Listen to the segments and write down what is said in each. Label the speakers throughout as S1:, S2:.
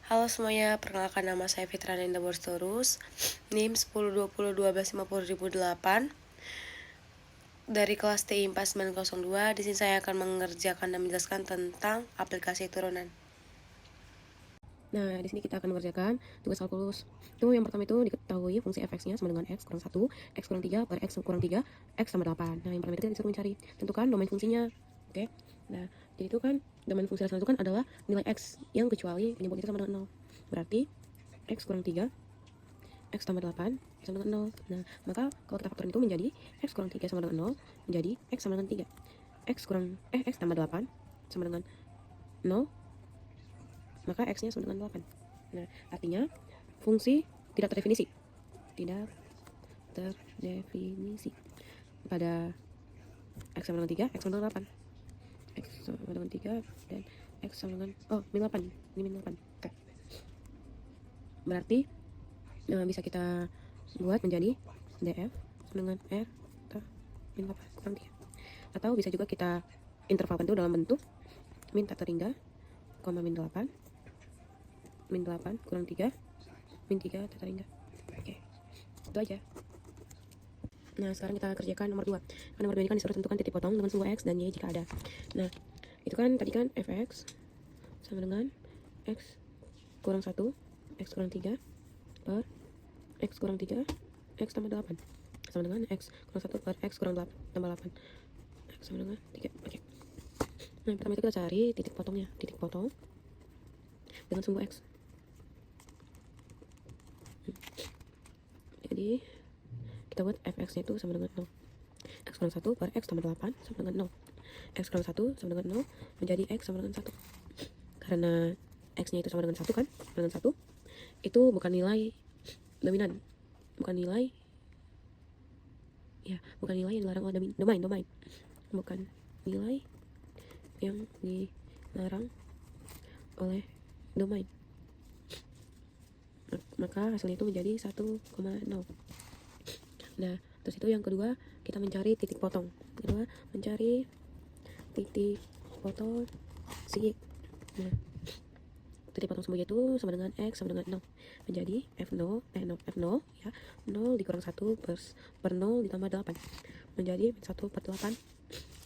S1: Halo semuanya, perkenalkan nama saya Fitra Nenda Borstorus, NIM 102012500008 dari kelas TI 4902. Di sini saya akan mengerjakan dan menjelaskan tentang aplikasi turunan.
S2: Nah, di sini kita akan mengerjakan tugas kalkulus. Itu yang pertama itu diketahui fungsi fx-nya sama dengan x kurang 1, x kurang 3 per x kurang 3, x sama 8. Nah, yang pertama itu disuruh mencari. Tentukan domain fungsinya. Oke. Nah, jadi itu kan domain fungsi yang ditentukan adalah nilai x yang kecuali penyebut itu sama dengan 0. Berarti x kurang 3, x tambah 8, sama dengan 0. Nah, maka kalau kita faktorin itu menjadi x kurang 3 sama dengan 0, menjadi x sama dengan 3. X tambah 8 sama dengan 0, maka x-nya sama dengan 8. Nah, artinya fungsi tidak terdefinisi. Tidak terdefinisi pada x sama dengan 3, x sama dengan 8. X sama dengan 3 dan x sama dengan min 8. Ini min 8. Oke. Berarti bisa kita buat menjadi df sama dengan r min 8 kurang 3. Atau bisa juga kita intervalkan itu dalam bentuk min tak terhingga, min 8, min 8 kurang 3, min 3 tak terhingga. Oke, itu aja. Nah, sekarang kita kerjakan nomor 2. Nomor 2 ini kan disuruh tentukan titik potong dengan sumbu x dan y jika ada. Nah, itu kan tadi kan fx sama dengan x kurang 1, x kurang 3 per x kurang 3, x tambah 8. Sama dengan x kurang 1 per x kurang 8 tambah 8. X sama dengan 3. Oke. Nah, pertama itu kita cari titik potongnya. Titik potong dengan sumbu x. Jadi kita buat fx-nya itu sama dengan 0. X kurang 1 per x tambah 8 sama dengan 0. X kurang 1 sama dengan 0 menjadi x sama dengan 1. Karena x-nya itu sama dengan 1 kan? Dengan 1. Itu bukan nilai dominan. Bukan nilai yang dilarang oleh domain. Bukan nilai yang dilarang oleh domain. Maka hasilnya itu menjadi 1,0. Nah, terus itu yang kedua kita mencari titik potong. Kedua mencari titik potong si. Nah, titik potong sumbu itu sama dengan x sama dengan 0. Menjadi f0 ya, 0 dikurang 1 per 0 ditambah 8. Menjadi min 1 per 8.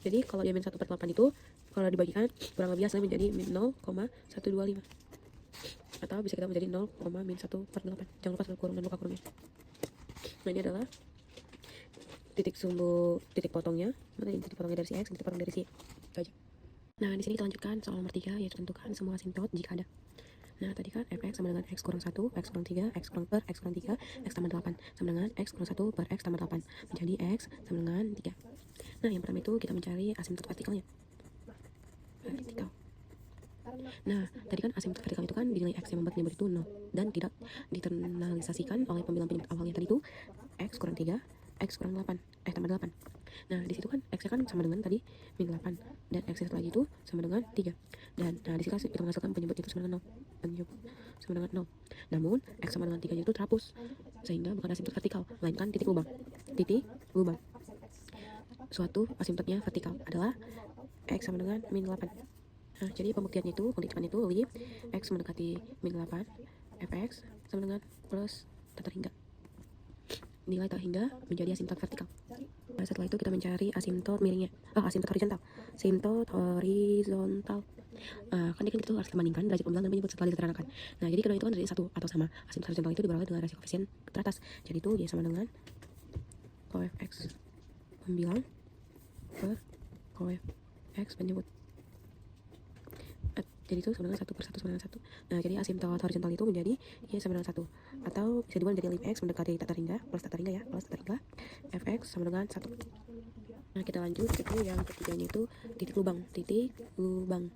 S2: Jadi kalau dia min 1 per 8 itu kalau dibagikan kurang lebih hasilnya menjadi min 0,125. Atau bisa kita menjadi 0, min 1 per 8. Jangan lupa satu kurung dan buka kurungnya. Nah, ini adalah titik potongnya. Mana ini titik potongnya dari si x, titik potong dari si y. Itu aja. Nah, di sini kita lanjutkan soal nomor 3, yaitu tentukan semua asimtot jika ada. Nah, tadi kan fx sama dengan x kurang 1, x kurang 3, x kurang 3, x tambah 8 sama dengan x kurang 1 per x tambah 8 menjadi x sama dengan 3. Nah, yang pertama itu kita mencari asimtot vertikalnya. Vertikal. Nah, tadi kan asimtot vertikal itu kan dinilai x yang membuat penyebut itu 0 dan tidak diternalisasikan oleh pembilang penyebut awalnya tadi itu x kurang 3, x kurang 8, tambah 8. Nah, di situ kan x-nya kan sama dengan tadi min 8 dan x lagi itu sama dengan 3. Dan nah di situ kita menghasilkan penyebut itu sama dengan 0. Penyebut sama dengan 0. Namun x sama dengan 3 itu terhapus sehingga bukan asimtot vertikal, melainkan titik lubang. Titik lubang. Suatu asimtotnya vertikal adalah x sama dengan min 8. Nah, jadi pembuktiannya itu, penghitungan itu li x mendekati min 8, fx sama dengan plus tak terhingga. Nilai tak hingga menjadi asimtot vertikal. Nah, setelah itu kita mencari asimtot miringnya. Asimtot horizontal. Asimtot horizontal. Kan dia kan itu harus membandingkan derajat pembilang dan penyebut setelah diterangkan. Nah, jadi kedua itu kan dari 1 atau sama. Asimtot horizontal itu diberawal dengan rasio koefisien teratas. Jadi itu dia sama dengan koef x pembilang per koef x penyebut. Jadi itu sama dengan 1 per 1 sama dengan 1. Nah, jadi asimtot horizontal itu menjadi y sama dengan 1. Atau bisa dibuat menjadi lib x mendekati tak terhingga, plus tak terhingga ya, plus tak terhingga, fx sama dengan 1. Nah, kita lanjut itu yang ketiganya itu titik lubang. Titik lubang.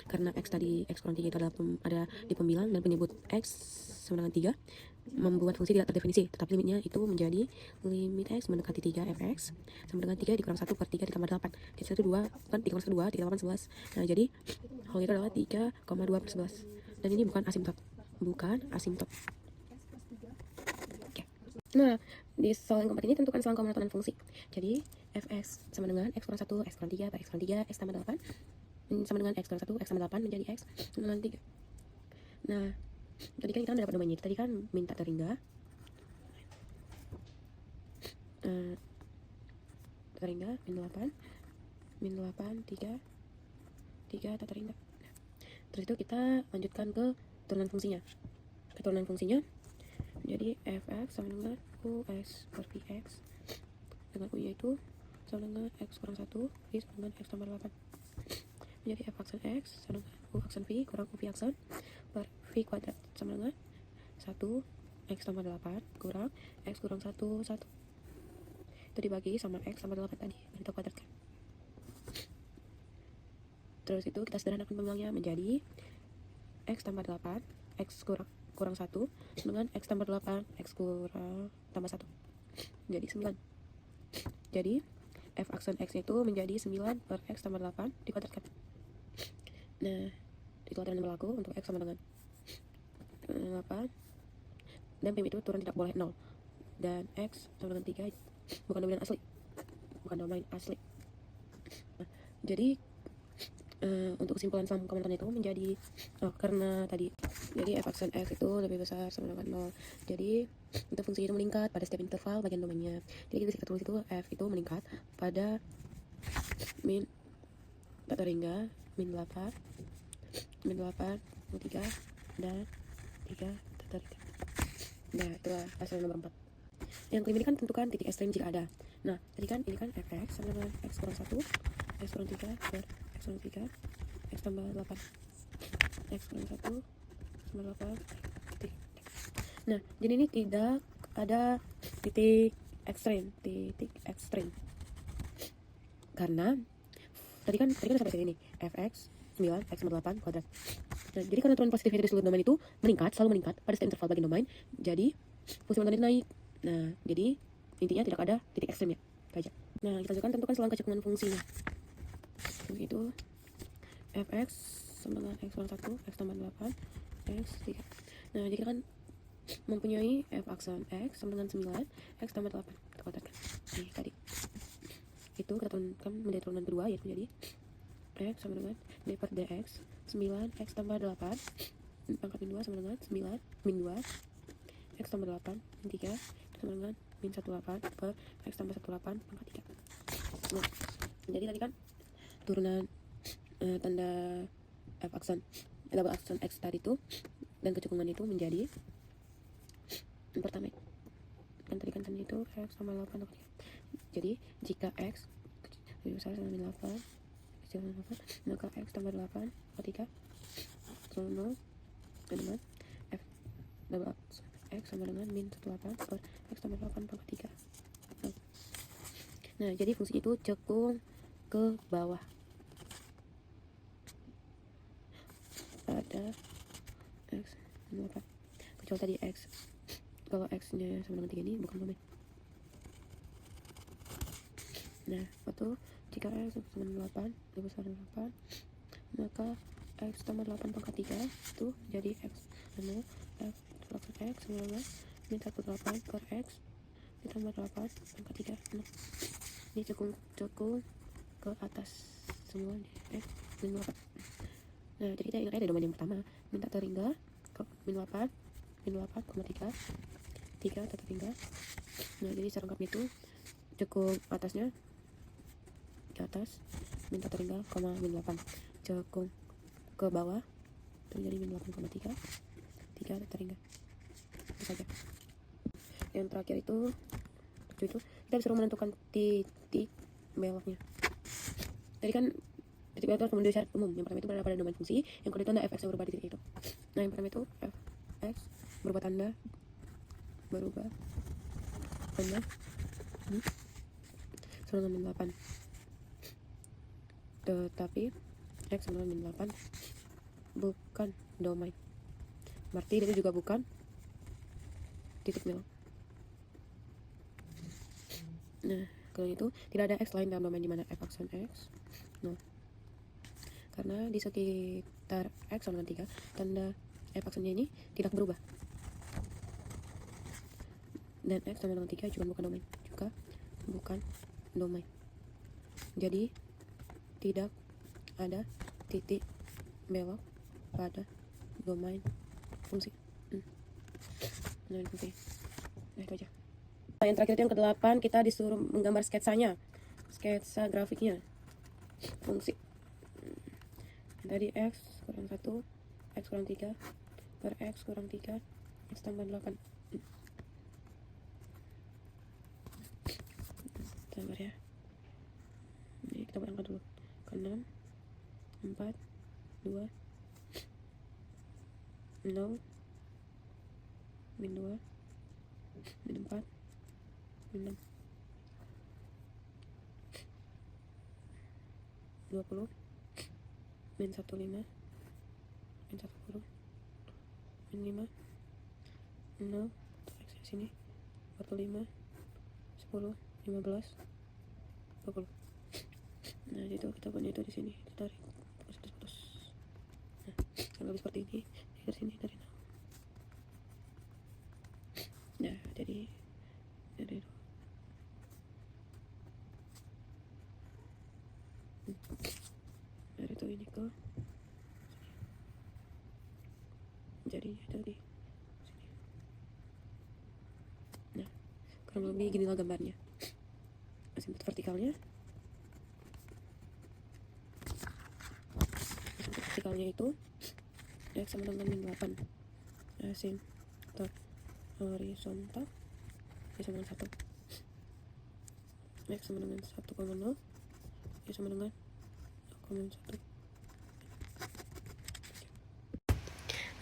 S2: Karena x tadi, x kurang 3 itu ada di pembilang dan penyebut x sama dengan 3 membuat fungsi tidak terdefinisi, tetapi limitnya itu menjadi limit x mendekati 3 fx sama dengan 3 dikurang 1 per 3 ditambah 8. Jadi itu 2, kan 3 kurang 1 2, 3 8 11. Nah, jadi hal itu adalah 3,2 per 11. Dan ini bukan asimtot. Oke. Nah, di soal yang keempat ini tentukan selang kemonotonan fungsi. Jadi fx sama dengan x kurang 1, x kurang 3 per x kurang 3, x tambah 8 sama dengan x kurang 1, x tambah 8 menjadi x sama dengan 3. Nah, Tadi kan kita udah dapat domainnya, tadi kan minta terhingga terhingga min 8 3 tak terhingga. Terus itu kita lanjutkan ke turunan fungsinya. Jadi fx sama dengan ux per vx dengan u nya itu sama dengan x kurang 1 v sama dengan x tambah 8. Menjadi f aksen x sama dengan u aksen v kurang u v aksen per v kuadrat sama dengan 1 x tambah 8 kurang x kurang 1 itu dibagi sama x tambah 8 tadi yang kita kuadratkan. Terus itu kita sederhanakan pembuangnya menjadi x tambah 8 x kurang 1 dengan x tambah 8 x kurang tambah 1 jadi 9. Jadi f aksen x itu menjadi 9 per x tambah 8 dikuadratkan. Nah, dikuadratkan berlaku untuk x sama dengan 8 dan pim itu turun tidak boleh 0 dan x sama dengan 3 bukan domain asli. Nah, jadi untuk kesimpulan sum komentarnya itu menjadi karena tadi jadi f aksen x itu lebih besar sama dengan 0, jadi untuk fungsi itu meningkat pada setiap interval bagian domainnya. Jadi kita tulis itu f itu meningkat pada min tak terhingga min 8 3 dan 3 tak terhingga. Nah, itulah hasil nomor 4. Yang kelima ini kan tentukan titik ekstrem jika ada. Nah, tadi kan ini kan fx sama dengan x kurang 1 x kurang 3 per x kurang 3 x tambah 8 x kurang 1 tambah 8 titik. Nah, jadi ini tidak ada titik ekstrem karena tadi kan sampai sini nih fx 9 x tambah 8 kuadrat. Nah, jadi karena turun positifnya di seluruh domain itu selalu meningkat pada setiap interval bagian domain, jadi fungsi monoton naik. Nah, jadi intinya tidak ada titik ekstremnya aja. Nah, kita juga tentukan selang kecekungan fungsinya. Itu fx sama dengan x kurang 1 x tambah 8 x 3. Nah, jadi kan mempunyai f aksen x sama dengan 9 x tambah 8 kita kuadratkan. Nih tadi itu kita turunkan menjadi turunan kedua, yaitu menjadi x sama dengan d per dx 9 x tambah 8 pangkat min 2 sama dengan 9 min 2 x tambah 8 min 3 sama dengan min 18 per x tambah 18 pangkat 3. Nah, jadi tadi kan turunan tanda f aksen double aksen x tadi itu dan kecekungan itu menjadi yang pertama kan tadi kan tanda itu x sama 8 pangkat 3. Jadi jika x lebih besar sama min 8 kecil dari 8 maka x tambah 8 pangkat 3 sama 0 dengan f double x sama dengan min 18 per x tambah 8 pangkat 3. Nah, jadi fungsi itu cekung ke bawah pada x min 8 kecuali tadi x kalau x nya sama dengan 3 ini bukan domain. Nah, waktu jika x sama dengan 8 lebih besar dari 8 maka x tambah 8 pangkat 3 itu jadi x sama f x sama dengan min 18 per x ditambah 8 pangkat 3. Nah, ini cekung ke atas semua di x min 8. Nah, jadi kita ingat aja domain yang pertama min tak terhingga ke min 8 3 tak terhingga. Nah, jadi secara lengkapnya itu cekung atasnya ke atas min tak terhingga, min 8 cekung ke bawah terjadi min 8,3 3 tak terhingga. Itu saja. Yang terakhir itu kita disuruh menentukan titik beloknya. Tadi kan titik belok itu memenuhi syarat umum. Yang pertama itu berada pada domain fungsi, yang kedua itu tanda fx yang berubah di titik itu. Nah, yang pertama itu fx berubah tanda sama dengan min 8, tetapi x sama dengan min 8 bukan domain, berarti itu juga bukan titik belok. Nah, kalau itu tidak ada x lain dalam domain dimana f aksen x 0, karena di sekitar x sama dengan 3 tanda f aksennya ini tidak berubah, dan x sama dengan 3 juga bukan domain, jadi tidak ada titik belok pada domain fungsi. Nah, ini penting. Nah, itu aja. Nah, yang terakhir itu yang ke-8, kita disuruh menggambar sketsanya, sketsa grafiknya, fungsi. Tadi X kurang 1, X kurang 3, per X kurang 3, X tambah 8. Sabar ya. Ini kita berangkat dulu. Ke 6, 4, 2, 0, min 2, min 4, min 6, 20, min 1, 5, min 1, 10, min 5, 0, X di sini, 45, 10, 15, 20. Nah, itu kita punya itu di sini, kita tarik, putus. Nah, kalau lebih seperti ini, dari sini, dari 0. Nah, jadi itu. Dari itu ini ke jadinya dari sini. Nah, kurang lebih ginilah gambarnya. Asimut vertikalnya. Asimut vertikalnya itu X sama dengan min 8. Asimut horizontal Y sama dengan 1. X sama dengan 1,0, Y sama dengan 0,1.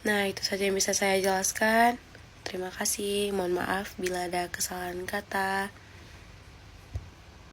S1: Nah, itu saja yang bisa saya jelaskan. Terima kasih. Mohon maaf bila ada kesalahan kata.